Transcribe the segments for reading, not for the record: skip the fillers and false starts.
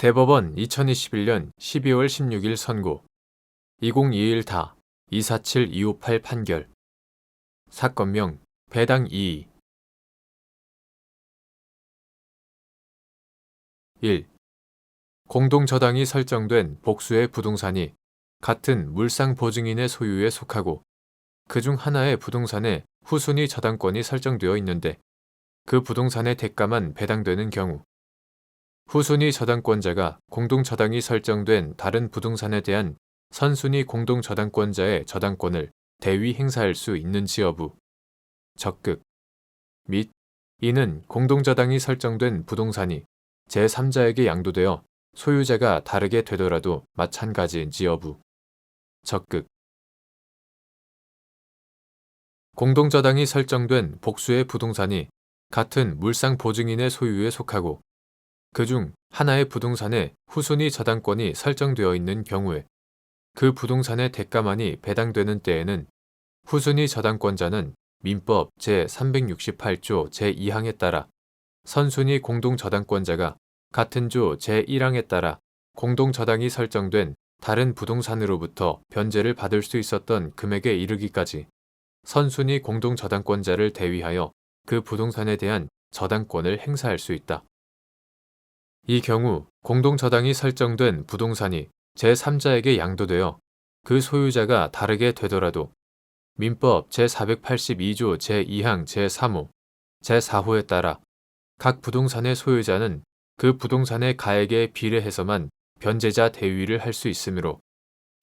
대법원 2021년 12월 16일 선고 2021다 247258 판결 사건명 배당 2 1. 공동저당이 설정된 복수의 부동산이 같은 물상보증인의 소유에 속하고 그중 하나의 부동산에 후순위 저당권이 설정되어 있는데 그 부동산의 대가만 배당되는 경우 후순위 저당권자가 공동저당이 설정된 다른 부동산에 대한 선순위 공동저당권자의 저당권을 대위 행사할 수 있는지 여부, 적극, 및 이는 공동저당이 설정된 부동산이 제3자에게 양도되어 소유자가 다르게 되더라도 마찬가지인지 여부, 적극. 공동저당이 설정된 복수의 부동산이 같은 물상보증인의 소유에 속하고 그중 하나의 부동산에 후순위 저당권이 설정되어 있는 경우에 그 부동산의 대가만이 배당되는 때에는 후순위 저당권자는 민법 제368조 제2항에 따라 선순위 공동저당권자가 같은 조 제1항에 따라 공동저당이 설정된 다른 부동산으로부터 변제를 받을 수 있었던 금액에 이르기까지 선순위 공동저당권자를 대위하여 그 부동산에 대한 저당권을 행사할 수 있다. 이 경우 공동저당이 설정된 부동산이 제3자에게 양도되어 그 소유자가 다르게 되더라도 민법 제482조 제2항 제3호, 제4호에 따라 각 부동산의 소유자는 그 부동산의 가액에 비례해서만 변제자 대위를 할 수 있으므로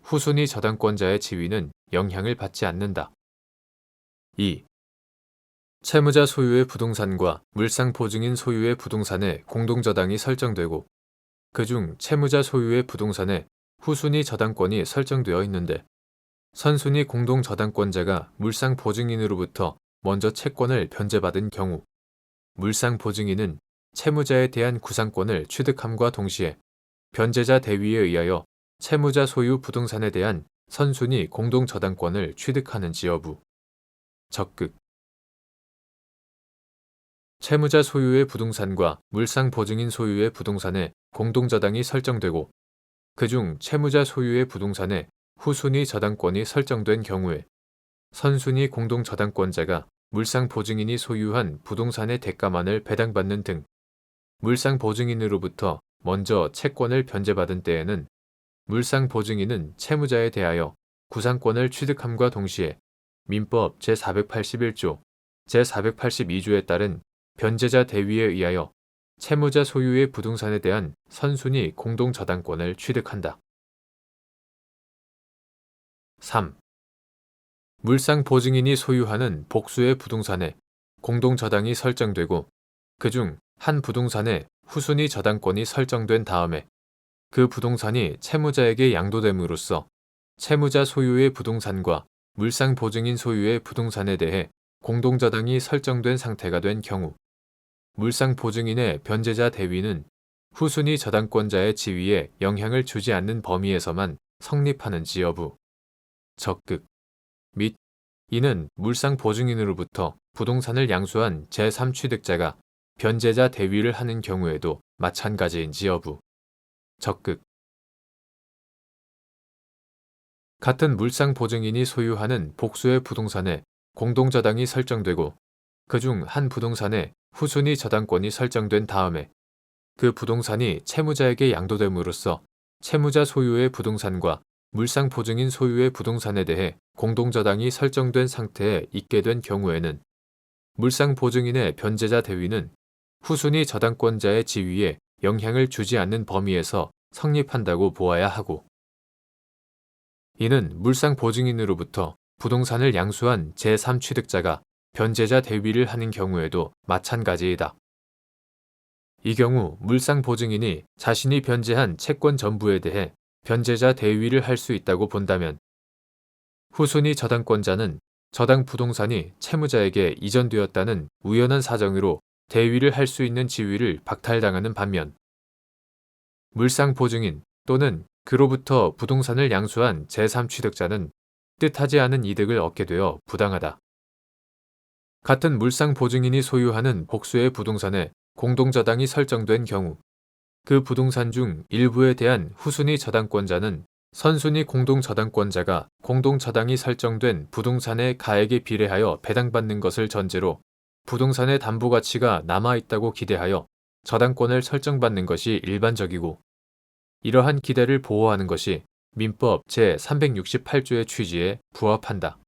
후순위 저당권자의 지위는 영향을 받지 않는다. 2. 채무자 소유의 부동산과 물상보증인 소유의 부동산에 공동저당이 설정되고 그중 채무자 소유의 부동산에 후순위 저당권이 설정되어 있는데 선순위 공동저당권자가 물상보증인으로부터 먼저 채권을 변제받은 경우 물상보증인은 채무자에 대한 구상권을 취득함과 동시에 변제자 대위에 의하여 채무자 소유 부동산에 대한 선순위 공동저당권을 취득하는지 여부, 적극. 채무자 소유의 부동산과 물상보증인 소유의 부동산에 공동저당이 설정되고 그중 채무자 소유의 부동산에 후순위 저당권이 설정된 경우에 선순위 공동저당권자가 물상보증인이 소유한 부동산의 대가만을 배당받는 등 물상보증인으로부터 먼저 채권을 변제받은 때에는 물상보증인은 채무자에 대하여 구상권을 취득함과 동시에 민법 제481조, 제482조에 따른 변제자 대위에 의하여 채무자 소유의 부동산에 대한 선순위 공동저당권을 취득한다. 3. 물상보증인이 소유하는 복수의 부동산에 공동저당이 설정되고 그중 한 부동산에 후순위 저당권이 설정된 다음에 그 부동산이 채무자에게 양도됨으로써 채무자 소유의 부동산과 물상보증인 소유의 부동산에 대해 공동저당이 설정된 상태가 된 경우 물상보증인의 변제자 대위는 후순위 저당권자의 지위에 영향을 주지 않는 범위에서만 성립하는지 여부, 적극, 및 이는 물상보증인으로부터 부동산을 양수한 제3취득자가 변제자 대위를 하는 경우에도 마찬가지인지 여부, 적극. 같은 물상보증인이 소유하는 복수의 부동산에 공동저당이 설정되고 그중 한 부동산에 후순위 저당권이 설정된 다음에 그 부동산이 채무자에게 양도됨으로써 채무자 소유의 부동산과 물상보증인 소유의 부동산에 대해 공동저당이 설정된 상태에 있게 된 경우에는 물상보증인의 변제자 대위는 후순위 저당권자의 지위에 영향을 주지 않는 범위에서 성립한다고 보아야 하고 이는 물상보증인으로부터 부동산을 양수한 제3취득자가 변제자 대위를 하는 경우에도 마찬가지이다. 이 경우 물상보증인이 자신이 변제한 채권 전부에 대해 변제자 대위를 할 수 있다고 본다면 후순위 저당권자는 저당 부동산이 채무자에게 이전되었다는 우연한 사정으로 대위를 할 수 있는 지위를 박탈당하는 반면 물상보증인 또는 그로부터 부동산을 양수한 제3취득자는 뜻하지 않은 이득을 얻게 되어 부당하다. 같은 물상보증인이 소유하는 복수의 부동산에 공동저당이 설정된 경우 그 부동산 중 일부에 대한 후순위 저당권자는 선순위 공동저당권자가 공동저당이 설정된 부동산의 가액에 비례하여 배당받는 것을 전제로 부동산의 담보가치가 남아있다고 기대하여 저당권을 설정받는 것이 일반적이고, 이러한 기대를 보호하는 것이 민법 제368조의 취지에 부합한다.